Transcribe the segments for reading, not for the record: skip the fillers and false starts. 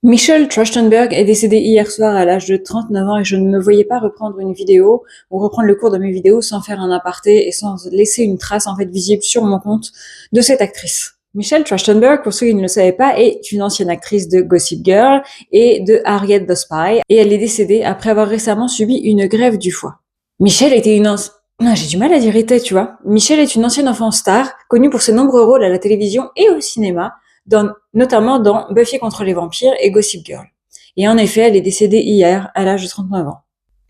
Michelle Trachtenberg est décédée hier soir à l'âge de 39 ans et je ne me voyais pas reprendre une vidéo ou reprendre le cours de mes vidéos sans faire un aparté et sans laisser une trace visible sur mon compte de cette actrice. Michelle Trachtenberg, pour ceux qui ne le savaient pas, est une ancienne actrice de Gossip Girl et de Harriet the Spy et elle est décédée après avoir récemment subi une greffe du foie. Michelle était j'ai du mal à dire était, tu vois. Michelle est une ancienne enfant star, connue pour ses nombreux rôles à la télévision et au cinéma, notamment dans Buffy contre les vampires et Gossip Girl. Et en effet, elle est décédée hier, à l'âge de 39 ans.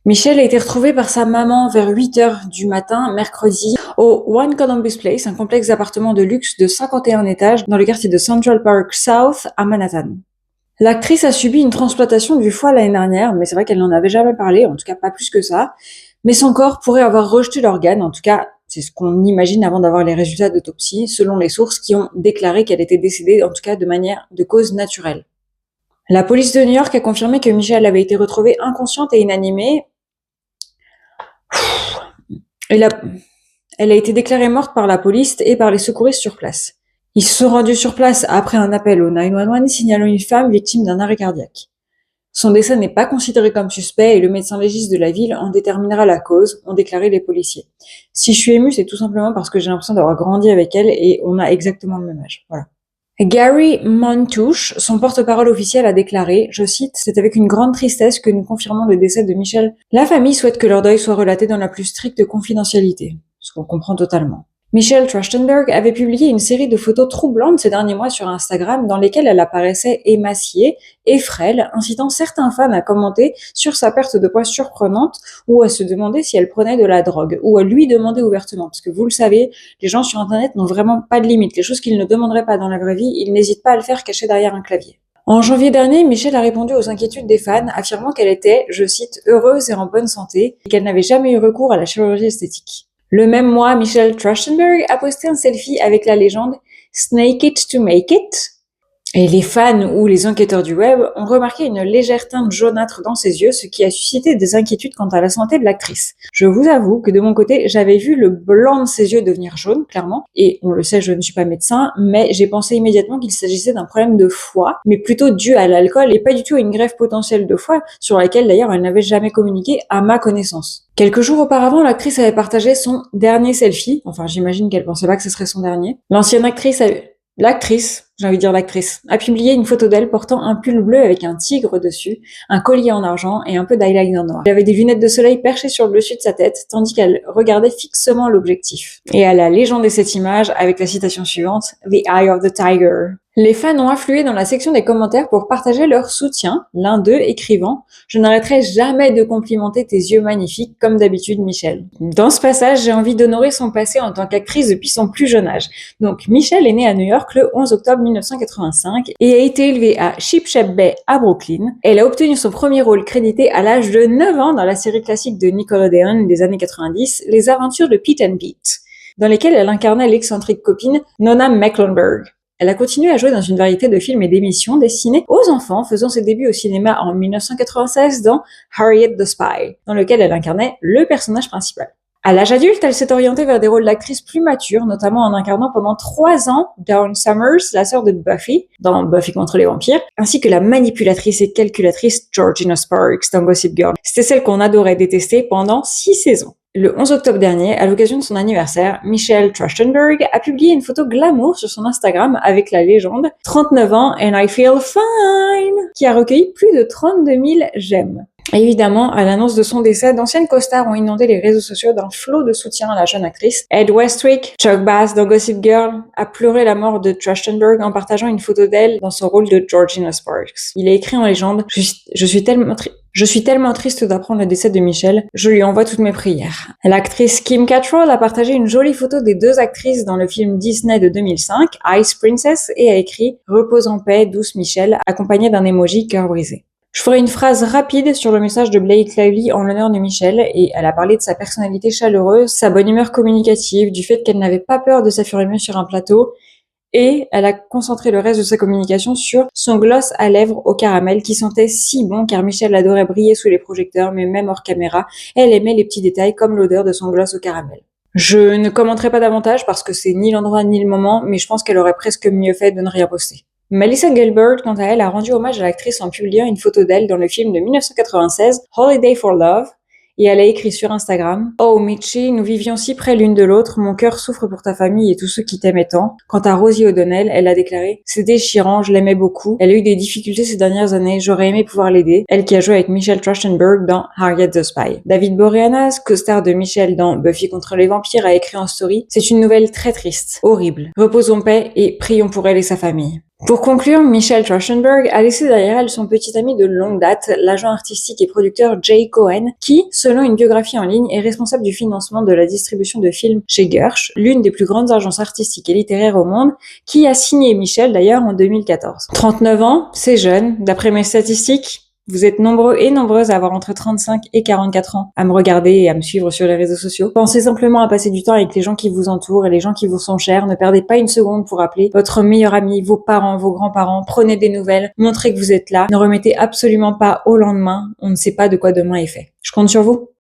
Michelle a été retrouvée par sa maman vers 8h du matin, mercredi, au One Columbus Place, un complexe d'appartements de luxe de 51 étages dans le quartier de Central Park South à Manhattan. L'actrice a subi une transplantation du foie l'année dernière, mais c'est vrai qu'elle n'en avait jamais parlé, en tout cas pas plus que ça. Mais son corps pourrait avoir rejeté l'organe, en tout cas, c'est ce qu'on imagine avant d'avoir les résultats d'autopsie, selon les sources qui ont déclaré qu'elle était décédée, en tout cas de cause naturelle. La police de New York a confirmé que Michelle avait été retrouvée inconsciente et inanimée. Elle a été déclarée morte par la police et par les secouristes sur place. Ils se sont rendus sur place après un appel au 911 signalant une femme victime d'un arrêt cardiaque. Son décès n'est pas considéré comme suspect et le médecin légiste de la ville en déterminera la cause, ont déclaré les policiers. Si je suis émue, c'est tout simplement parce que j'ai l'impression d'avoir grandi avec elle et on a exactement le même âge. Voilà. Gary Montouche, son porte-parole officiel, a déclaré, je cite, « C'est avec une grande tristesse que nous confirmons le décès de Michelle. La famille souhaite que leur deuil soit relaté dans la plus stricte confidentialité. » Ce qu'on comprend totalement. Michelle Trachtenberg avait publié une série de photos troublantes ces derniers mois sur Instagram dans lesquelles elle apparaissait émaciée et frêle, incitant certains fans à commenter sur sa perte de poids surprenante ou à se demander si elle prenait de la drogue ou à lui demander ouvertement. Parce que vous le savez, les gens sur Internet n'ont vraiment pas de limite. Les choses qu'ils ne demanderaient pas dans la vraie vie, ils n'hésitent pas à le faire caché derrière un clavier. En janvier dernier, Michelle a répondu aux inquiétudes des fans, affirmant qu'elle était, je cite, « heureuse et en bonne santé » et qu'elle n'avait jamais eu recours à la chirurgie esthétique. Le même mois, Michelle Trachtenberg a posté un selfie avec la légende « Snake it to make it ». Et les fans ou les enquêteurs du web ont remarqué une légère teinte jaunâtre dans ses yeux, ce qui a suscité des inquiétudes quant à la santé de l'actrice. Je vous avoue que de mon côté, j'avais vu le blanc de ses yeux devenir jaune, clairement, et on le sait, je ne suis pas médecin, mais j'ai pensé immédiatement qu'il s'agissait d'un problème de foie, mais plutôt dû à l'alcool et pas du tout à une greffe potentielle de foie, sur laquelle d'ailleurs elle n'avait jamais communiqué à ma connaissance. Quelques jours auparavant, l'actrice avait partagé son dernier selfie, enfin j'imagine qu'elle pensait pas que ce serait son dernier. L'actrice a publié une photo d'elle portant un pull bleu avec un tigre dessus, un collier en argent et un peu d'eyeliner noir. Elle avait des lunettes de soleil perchées sur le dessus de sa tête, tandis qu'elle regardait fixement l'objectif. Et elle a légendé cette image avec la citation suivante, « The Eye of the Tiger ». Les fans ont afflué dans la section des commentaires pour partager leur soutien, l'un d'eux écrivant « Je n'arrêterai jamais de complimenter tes yeux magnifiques, comme d'habitude Michelle ». Dans ce passage, j'ai envie d'honorer son passé en tant qu'actrice depuis son plus jeune âge. Donc Michelle est née à New York le 11 octobre 1985 et a été élevée à Shipsheap Bay à Brooklyn. Elle a obtenu son premier rôle crédité à l'âge de 9 ans dans la série classique de Nickelodeon des années 90, Les aventures de Pete and Pete, dans lesquelles elle incarnait l'excentrique copine Nona Mecklenburg. Elle a continué à jouer dans une variété de films et d'émissions destinées aux enfants, faisant ses débuts au cinéma en 1996 dans Harriet the Spy, dans lequel elle incarnait le personnage principal. À l'âge adulte, elle s'est orientée vers des rôles d'actrice plus matures, notamment en incarnant pendant 3 ans Dawn Summers, la sœur de Buffy, dans Buffy contre les vampires, ainsi que la manipulatrice et calculatrice Georgina Sparks dans Gossip Girl. C'était celle qu'on adorait détester pendant 6 saisons. Le 11 octobre dernier, à l'occasion de son anniversaire, Michelle Trachtenberg a publié une photo glamour sur son Instagram avec la légende « 39 ans and I feel fine » qui a recueilli plus de 32 000 j'aime. Évidemment, à l'annonce de son décès, d'anciennes co-stars ont inondé les réseaux sociaux d'un flot de soutien à la jeune actrice. Ed Westwick, Chuck Bass dans Gossip Girl, a pleuré la mort de Trachtenberg en partageant une photo d'elle dans son rôle de Georgina Sparks. Il a écrit en légende « Je suis tellement triste d'apprendre le décès de Michelle, je lui envoie toutes mes prières. » L'actrice Kim Cattrall a partagé une jolie photo des deux actrices dans le film Disney de 2005, Ice Princess, et a écrit « Repose en paix, douce Michelle », accompagnée d'un emoji cœur brisé. Je ferai une phrase rapide sur le message de Blake Lively en l'honneur de Michelle, et elle a parlé de sa personnalité chaleureuse, sa bonne humeur communicative, du fait qu'elle n'avait pas peur de s'affirmer sur un plateau, et elle a concentré le reste de sa communication sur son gloss à lèvres au caramel qui sentait si bon car Michelle adorait briller sous les projecteurs, mais même hors caméra, elle aimait les petits détails comme l'odeur de son gloss au caramel. Je ne commenterai pas davantage parce que c'est ni l'endroit ni le moment, mais je pense qu'elle aurait presque mieux fait de ne rien poster. Melissa Gilbert, quant à elle, a rendu hommage à l'actrice en publiant une photo d'elle dans le film de 1996, Holiday for Love, et elle a écrit sur Instagram: Oh Mitchie, nous vivions si près l'une de l'autre, mon cœur souffre pour ta famille et tous ceux qui t'aimaient tant. Quant à Rosie O'Donnell, elle a déclaré: C'est déchirant, je l'aimais beaucoup. Elle a eu des difficultés ces dernières années, j'aurais aimé pouvoir l'aider. Elle qui a joué avec Michelle Trachtenberg dans Harriet the Spy. David Boreanaz, co-star de Michelle dans Buffy contre les vampires, a écrit en story: C'est une nouvelle très triste, horrible. Reposons paix et prions pour elle et sa famille. Pour conclure, Michelle Trachtenberg a laissé derrière elle son petit ami de longue date, l'agent artistique et producteur Jay Cohen, qui, selon une biographie en ligne, est responsable du financement de la distribution de films chez Gersh, l'une des plus grandes agences artistiques et littéraires au monde, qui a signé Michelle d'ailleurs en 2014. 39 ans, c'est jeune, d'après mes statistiques. Vous êtes nombreux et nombreuses à avoir entre 35 et 44 ans à me regarder et à me suivre sur les réseaux sociaux. Pensez simplement à passer du temps avec les gens qui vous entourent et les gens qui vous sont chers. Ne perdez pas une seconde pour appeler votre meilleur ami, vos parents, vos grands-parents. Prenez des nouvelles, montrez que vous êtes là. Ne remettez absolument pas au lendemain. On ne sait pas de quoi demain est fait. Je compte sur vous.